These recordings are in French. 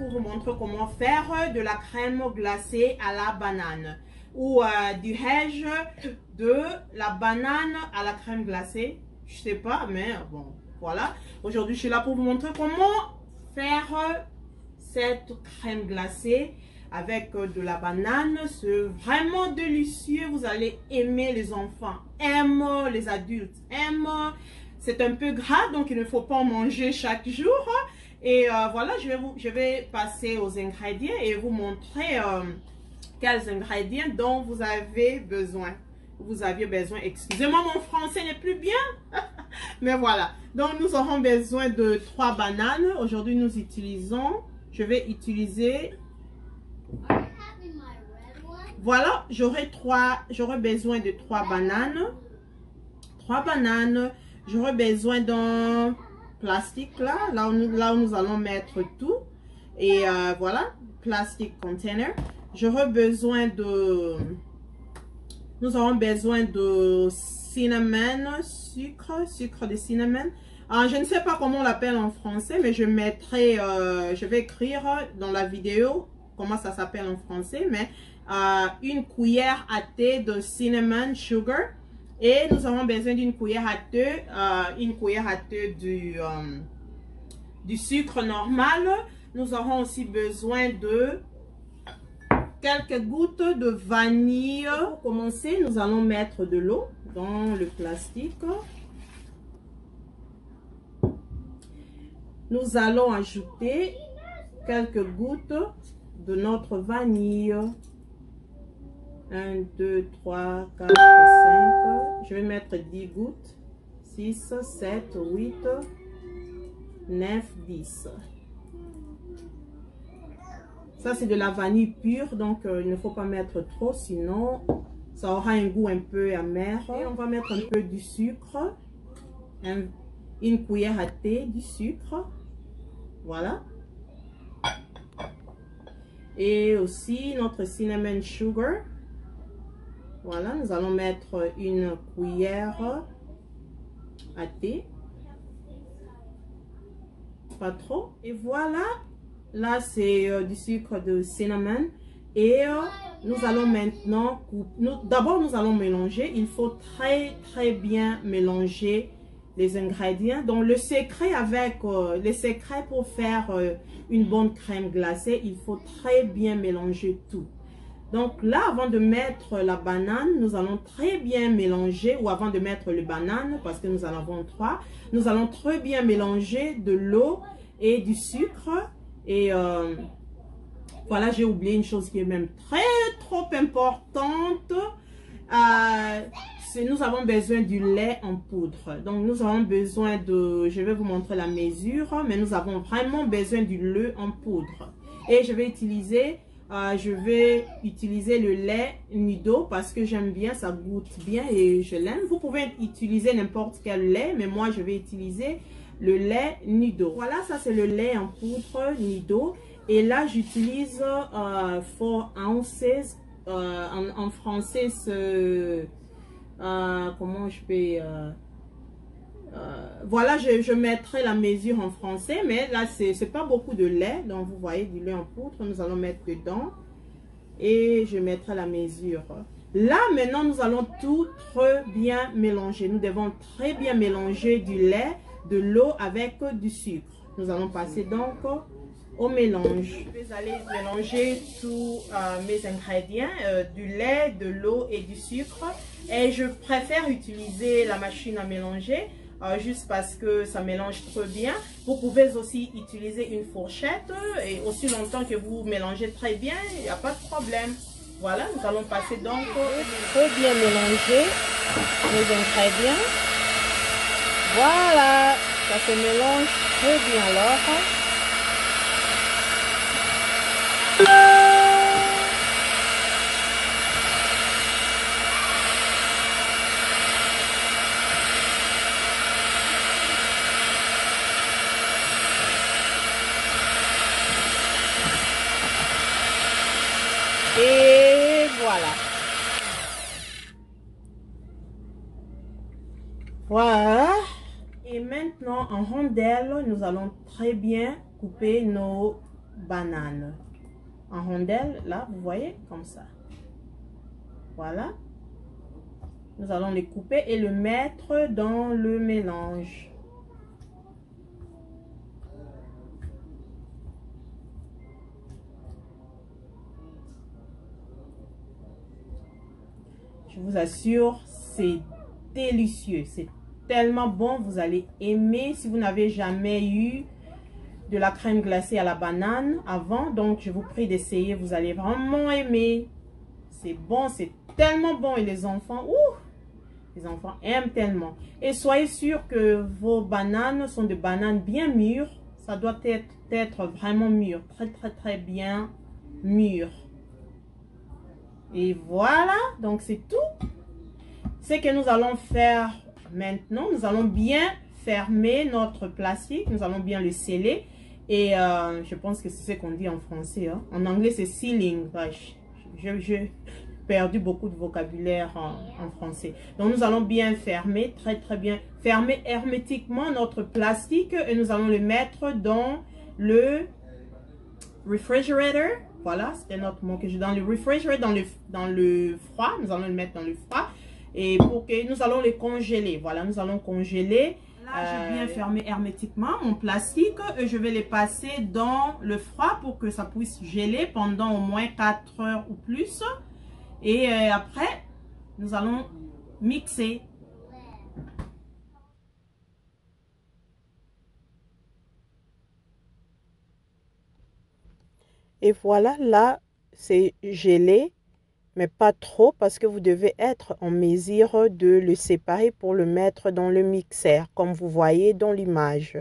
pour vous montrer comment faire de la crème glacée à la banane. Ou dirais-je de la banane à la crème glacée. Je sais pas, mais bon, voilà. Aujourd'hui, je suis là pour vous montrer comment faire cette crème glacée avec de la banane. C'est vraiment délicieux. Vous allez aimer, les enfants aiment, les adultes aiment. C'est un peu gras, donc il ne faut pas en manger chaque jour. Et voilà, je vais passer aux ingrédients et vous montrer quels ingrédients dont vous avez besoin. Vous aviez besoin, excusez-moi, mon français n'est plus bien. Mais voilà, donc nous aurons besoin de 3 bananes. Aujourd'hui, je vais utiliser... Voilà, j'aurai besoin de 3 bananes. 3 bananes. J'aurai besoin d'un plastique là où nous allons mettre tout. Et voilà, plastic container. J'aurai besoin de... Nous aurons besoin de cinnamon, sucre de cinnamon. Je ne sais pas comment on l'appelle en français, mais je vais écrire dans la vidéo comment ça s'appelle en français, mais une cuillère à thé de cinnamon sugar. Et nous avons besoin d'une cuillère à thé, du sucre normal. Nous aurons aussi besoin de quelques gouttes de vanille. Pour commencer, nous allons mettre de l'eau dans le plastique. Nous allons ajouter quelques gouttes de notre vanille. 1, 2, 3, 4, 5. Je vais mettre 10 gouttes. 6, 7, 8, 9, 10. Ça, c'est de la vanille pure, donc il ne faut pas mettre trop, sinon ça aura un goût un peu amer. Et on va mettre un peu du sucre, une cuillère à thé du sucre, voilà. Et aussi notre cinnamon sugar, voilà, nous allons mettre une cuillère à thé, pas trop, et voilà. Là, c'est du sucre de cinnamon. Et nous allons maintenant... D'abord, nous allons mélanger. Il faut très bien mélanger les ingrédients. Donc, le secret pour faire une bonne crème glacée, il faut très bien mélanger tout. Donc là, avant de mettre la banane, nous allons très bien mélanger, ou avant de mettre les bananes, parce que nous en avons 3, nous allons très bien mélanger de l'eau et du sucre. Et voilà, j'ai oublié une chose qui est même trop importante. Nous avons besoin du lait en poudre. Donc nous avons besoin de, je vais vous montrer la mesure, mais nous avons vraiment besoin du lait en poudre. Et je vais utiliser le lait Nido parce que j'aime bien, ça goûte bien et je l'aime. Vous pouvez utiliser n'importe quel lait, mais moi je vais utiliser le lait Nido. Voilà, ça c'est le lait en poudre Nido. Et là, j'utilise 4 ounces. En français, comment je peux... voilà, je mettrai la mesure en français. Mais là, c'est pas beaucoup de lait. Donc, vous voyez, du lait en poudre. Nous allons mettre dedans. Et je mettrai la mesure. Là, maintenant, nous allons tout très bien mélanger. Nous devons très bien mélanger du lait, de l'eau avec du sucre. Nous allons passer donc au mélange. Je vais aller mélanger tous mes ingrédients, du lait, de l'eau et du sucre. Et je préfère utiliser la machine à mélanger, juste parce que ça mélange très bien. Vous pouvez aussi utiliser une fourchette et aussi longtemps que vous mélangez très bien, il n'y a pas de problème. Voilà, nous allons passer donc très bien mélanger les ingrédients. Voilà, ça se mélange très bien alors. Et voilà. Voilà. Et maintenant, en rondelles, nous allons très bien couper nos banane en rondelles, là, vous voyez, comme ça. Voilà. Nous allons les couper et le mettre dans le mélange. Je vous assure, c'est délicieux. C'est tellement bon, vous allez aimer. Si vous n'avez jamais eu de la crème glacée à la banane avant, donc je vous prie d'essayer. Vous allez vraiment aimer. C'est bon, c'est tellement bon. Et les enfants, les enfants aiment tellement. Et soyez sûr que vos bananes sont des bananes bien mûres. Ça doit être vraiment mûr, très bien mûr. Et voilà, donc c'est tout. Ce que nous allons faire maintenant, nous allons bien fermer notre plastique. Nous allons bien le sceller. Et je pense que c'est ce qu'on dit en français. Hein. En anglais, c'est sealing. J'ai perdu beaucoup de vocabulaire en français. Donc, nous allons bien fermer, très bien, fermer hermétiquement notre plastique. Et nous allons le mettre dans le refrigerator. Voilà, c'était notre mot que j'ai dans le refrigerator, dans le froid. Nous allons le mettre dans le froid. Et pour que nous allons les congeler. Voilà, nous allons congeler. Là, j'ai bien fermé hermétiquement mon plastique et je vais les passer dans le froid pour que ça puisse geler pendant au moins 4 heures ou plus. Et après, nous allons mixer. Et voilà, là, c'est gelé, mais pas trop parce que vous devez être en mesure de le séparer pour le mettre dans le mixeur, comme vous voyez dans l'image.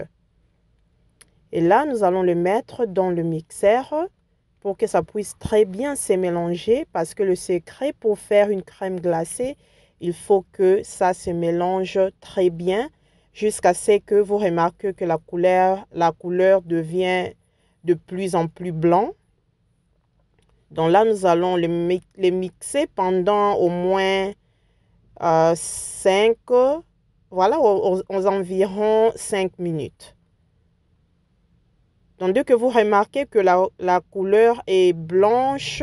Et là, nous allons le mettre dans le mixeur pour que ça puisse très bien se mélanger parce que le secret pour faire une crème glacée, il faut que ça se mélange très bien jusqu'à ce que vous remarquez que la couleur devient de plus en plus blanc. Donc là, nous allons les mixer pendant au moins 5, voilà, aux environs 5 minutes. Donc, dès que vous remarquez que la couleur est blanche,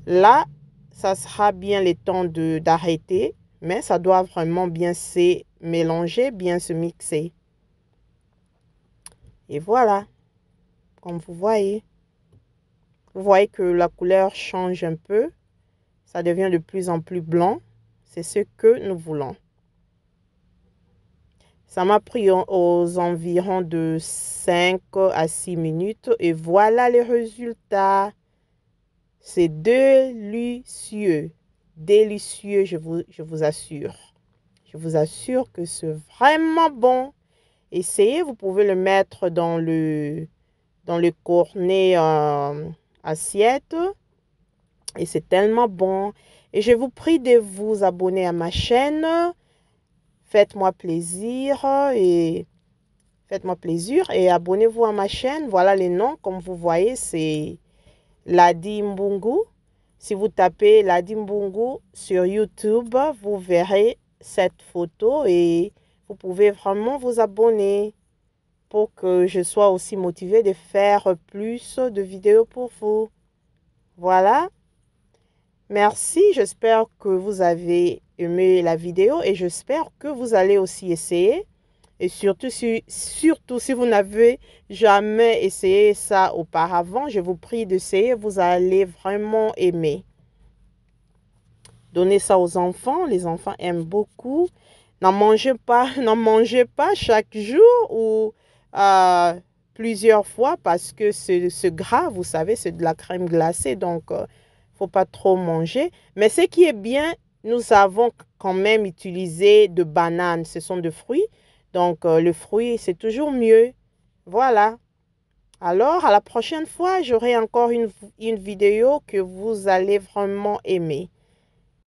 là, ça sera bien le temps d'arrêter. Mais ça doit vraiment bien se mélanger, bien se mixer. Et voilà, comme vous voyez. Vous voyez que la couleur change un peu. Ça devient de plus en plus blanc. C'est ce que nous voulons. Ça m'a pris aux environs de 5 à 6 minutes. Et voilà les résultats. C'est délicieux. Délicieux, je vous assure. Je vous assure que c'est vraiment bon. Essayez, vous pouvez le mettre dans le cornet assiette. Et c'est tellement bon. Et je vous prie de vous abonner à ma chaîne. Faites-moi plaisir et abonnez-vous à ma chaîne. Voilà les noms. Comme vous voyez, c'est Ladi Mbungu. Si vous tapez Ladi Mbungu sur YouTube, vous verrez cette photo et vous pouvez vraiment vous abonner pour que je sois aussi motivée de faire plus de vidéos pour vous. Voilà. Merci, j'espère que vous avez aimé la vidéo et j'espère que vous allez aussi essayer. Et surtout si vous n'avez jamais essayé ça auparavant, je vous prie d'essayer, vous allez vraiment aimer. Donnez ça aux enfants, les enfants aiment beaucoup. N'en mangez pas chaque jour ou plusieurs fois parce que ce gras, vous savez, c'est de la crème glacée, donc faut pas trop manger. Mais ce qui est bien, nous avons quand même utilisé de bananes. Ce sont des fruits. Donc, le fruit, c'est toujours mieux. Voilà. Alors, à la prochaine fois, j'aurai encore une vidéo que vous allez vraiment aimer.